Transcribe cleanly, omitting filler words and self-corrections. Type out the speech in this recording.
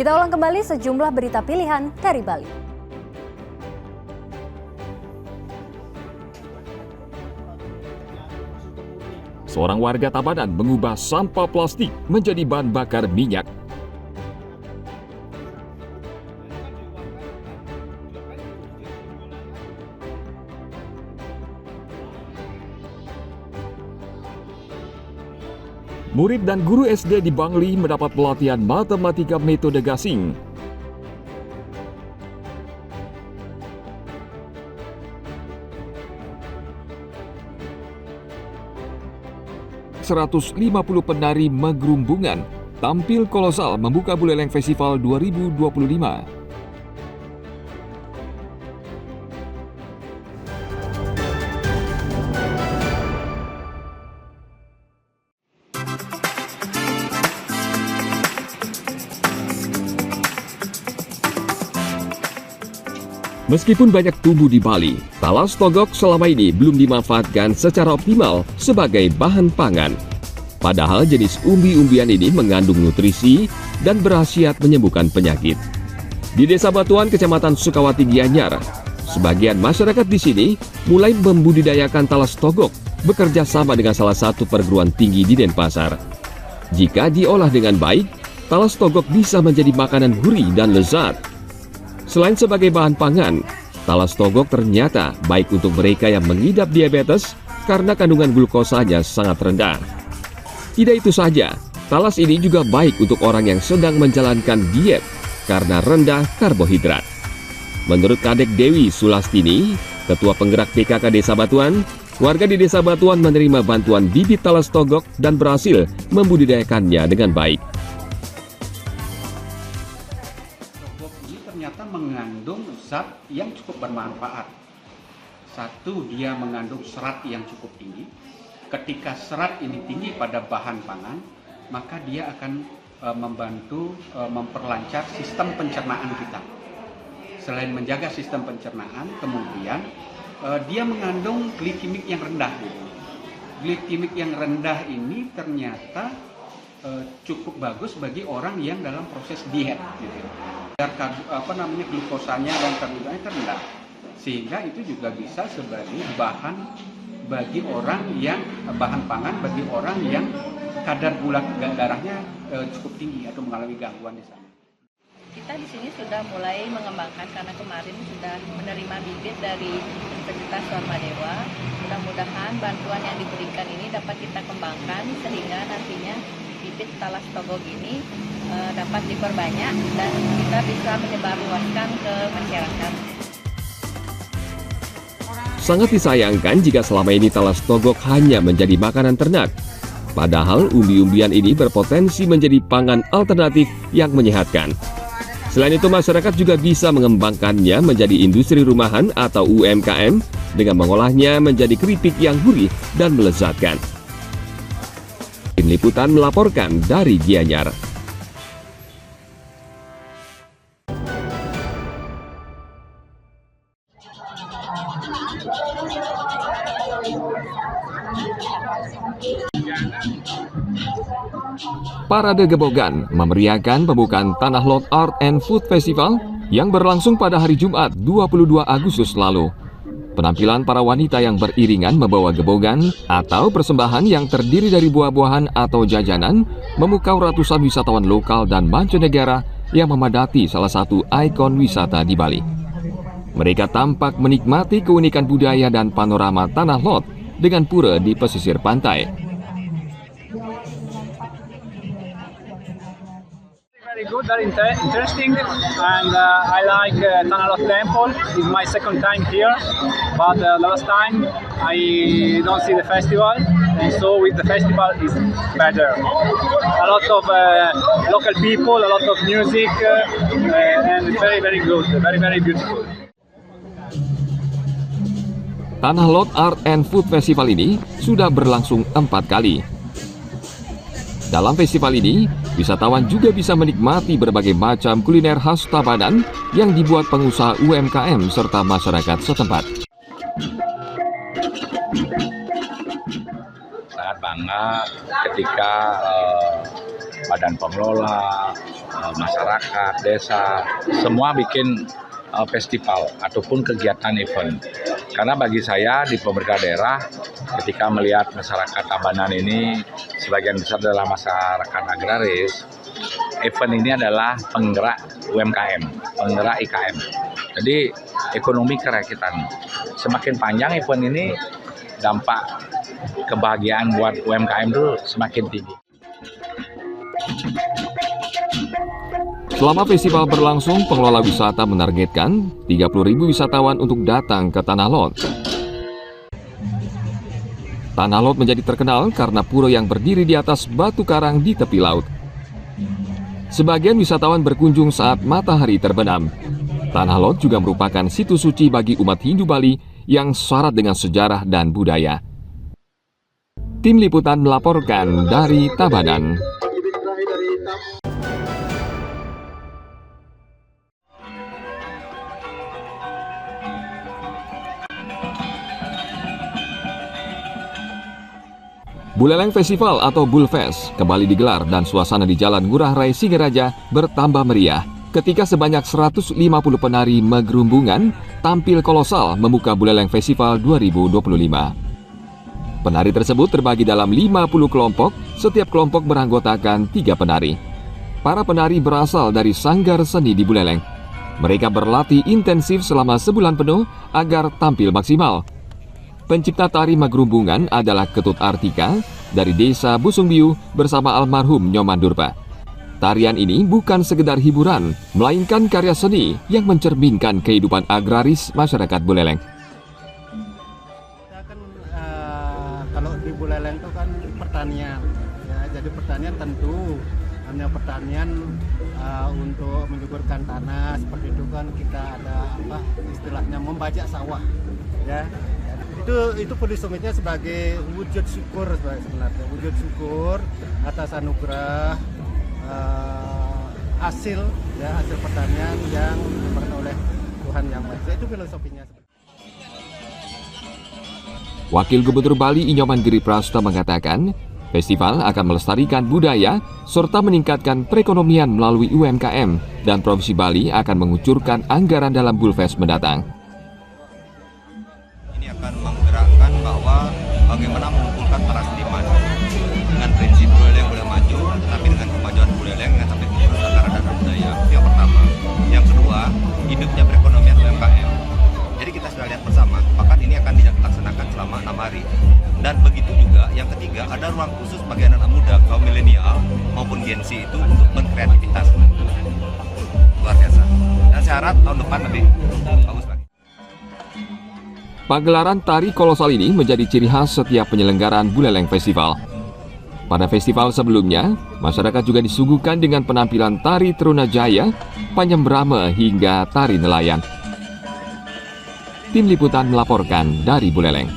Kita ulang kembali sejumlah berita pilihan dari Bali. Seorang warga Tabanan mengubah sampah plastik menjadi bahan bakar minyak. Murid dan guru SD di Bangli mendapat pelatihan matematika metode gasing. ...150 penari Megerumbungan tampil kolosal membuka Buleleng Festival 2025. Meskipun banyak tumbuh di Bali, talas togok selama ini belum dimanfaatkan secara optimal sebagai bahan pangan. Padahal jenis umbi-umbian ini mengandung nutrisi dan berkhasiat menyembuhkan penyakit. Di Desa Batuan, Kecamatan Sukawati, Gianyar, sebagian masyarakat di sini mulai membudidayakan talas togok bekerja sama dengan salah satu perguruan tinggi di Denpasar. Jika diolah dengan baik, talas togok bisa menjadi makanan gurih dan lezat. Selain sebagai bahan pangan, talas togok ternyata baik untuk mereka yang mengidap diabetes karena kandungan glukosanya sangat rendah. Tidak itu saja, talas ini juga baik untuk orang yang sedang menjalankan diet karena rendah karbohidrat. Menurut Kadek Dewi Sulastini, Ketua Penggerak PKK Desa Batuan, warga di Desa Batuan menerima bantuan bibit talas togok dan berhasil membudidayakannya dengan baik. Ternyata mengandung zat yang cukup bermanfaat. Satu, dia mengandung serat yang cukup tinggi. Ketika serat ini tinggi pada bahan pangan, maka dia akan membantu memperlancar sistem pencernaan kita. Selain menjaga sistem pencernaan, kemudian dia mengandung glikemik yang rendah. Glikemik yang rendah ini ternyata cukup bagus bagi orang yang dalam proses diet. Biar glukosanya dan karbohidratnya rendah, sehingga itu juga bisa sebagai bahan bagi orang yang bahan pangan bagi orang yang kadar gula darahnya cukup tinggi atau mengalami gangguan di sana. Kita di sini sudah mulai mengembangkan karena kemarin sudah menerima bibit dari Universitas Swarmadewa. Mudah-mudahan bantuan yang diberikan ini dapat kita kembangkan sehingga nantinya bibit talas togok ini dapat diperbanyak dan kita bisa menyebarluaskan ke masyarakat. Sangat disayangkan jika selama ini talas togok hanya menjadi makanan ternak. Padahal umbi-umbian ini berpotensi menjadi pangan alternatif yang menyehatkan. Selain itu, masyarakat juga bisa mengembangkannya menjadi industri rumahan atau UMKM dengan mengolahnya menjadi keripik yang gurih dan melezatkan. Tim Liputan melaporkan dari Gianyar. Parade Gebogan memeriahkan pembukaan Tanah Lot Art and Food Festival yang berlangsung pada hari Jumat 22 Agustus lalu. Penampilan para wanita yang beriringan membawa gebogan atau persembahan yang terdiri dari buah-buahan atau jajanan memukau ratusan wisatawan lokal dan mancanegara yang memadati salah satu ikon wisata di Bali. Mereka tampak menikmati keunikan budaya dan panorama Tanah Lot dengan pura di pesisir pantai. Very good, very interesting, and I like Tanah Lot Temple. It's my second time here, but the last time I don't see the festival, and so with the festival is better. A lot of local people, a lot of music, and very, very good, very, very beautiful. Tanah Lot Art and Food Festival ini sudah berlangsung 4 kali. Dalam festival ini, wisatawan juga bisa menikmati berbagai macam kuliner khas Tabanan yang dibuat pengusaha UMKM serta masyarakat setempat. Sangat bangga ketika Badan Pengelola, masyarakat, desa, semua bikin festival ataupun kegiatan event. Karena bagi saya di pemerintah daerah, ketika melihat masyarakat Tabanan ini sebagian besar adalah masyarakat agraris, event ini adalah penggerak UMKM, penggerak IKM. Jadi ekonomi kerakyatan. Semakin panjang event ini, dampak kebahagiaan buat UMKM itu semakin tinggi. Selama festival berlangsung, pengelola wisata menargetkan 30.000 wisatawan untuk datang ke Tanah Lot. Tanah Lot menjadi terkenal karena pura yang berdiri di atas batu karang di tepi laut. Sebagian wisatawan berkunjung saat matahari terbenam. Tanah Lot juga merupakan situs suci bagi umat Hindu Bali yang syarat dengan sejarah dan budaya. Tim Liputan melaporkan dari Tabanan. Buleleng Festival atau Bulfest kembali digelar dan suasana di Jalan Ngurah Rai Singaraja bertambah meriah ketika sebanyak 150 penari Megerumbungan tampil kolosal membuka Buleleng Festival 2025. Penari tersebut terbagi dalam 50 kelompok, setiap kelompok beranggotakan 3 penari. Para penari berasal dari sanggar seni di Buleleng. Mereka berlatih intensif selama sebulan penuh agar tampil maksimal. Pencipta tari Megerumbungan adalah Ketut Artika dari desa Busungbiu bersama almarhum Nyoman Durpa. Tarian ini bukan sekedar hiburan, melainkan karya seni yang mencerminkan kehidupan agraris masyarakat Buleleng. Kita kan kalau di Buleleng itu kan pertanian, ya, jadi pertanian tentu hanya pertanian untuk menyuburkan tanah seperti itu kan kita ada istilahnya membajak sawah, ya. Itu Pulisumitnya sebagai wujud syukur sebenarnya, wujud syukur atas anugerah hasil pertanian yang diberikan oleh Tuhan Yang Maha Esa. Itu filosofinya. Wakil Gubernur Bali Inyoman Giriprasta mengatakan, festival akan melestarikan budaya serta meningkatkan perekonomian melalui UMKM dan Provinsi Bali akan mengucurkan anggaran dalam Bulfest mendatang. Akan menggerakkan bahwa bagaimana mengumpulkan para seniman dengan prinsip Buleleng boleh maju, tetapi dengan kemajuan Buleleng dengan sampai kemudian antara dan budaya. Itu yang pertama. Yang kedua, hidupnya perekonomian UMKM. Jadi kita sudah lihat bersama, bahkan ini akan dilaksanakan selama 6 hari. Dan begitu juga yang ketiga, ada ruang khusus bagi anak muda, kaum milenial maupun Gen Z itu untuk berkreativitas. Luar biasa. Dan saya harap tahun depan lebih bagus lagi. Pagelaran tari kolosal ini menjadi ciri khas setiap penyelenggaraan Buleleng Festival. Pada festival sebelumnya, masyarakat juga disuguhkan dengan penampilan tari Trunajaya, Panyembrama hingga tari nelayan. Tim Liputan melaporkan dari Buleleng.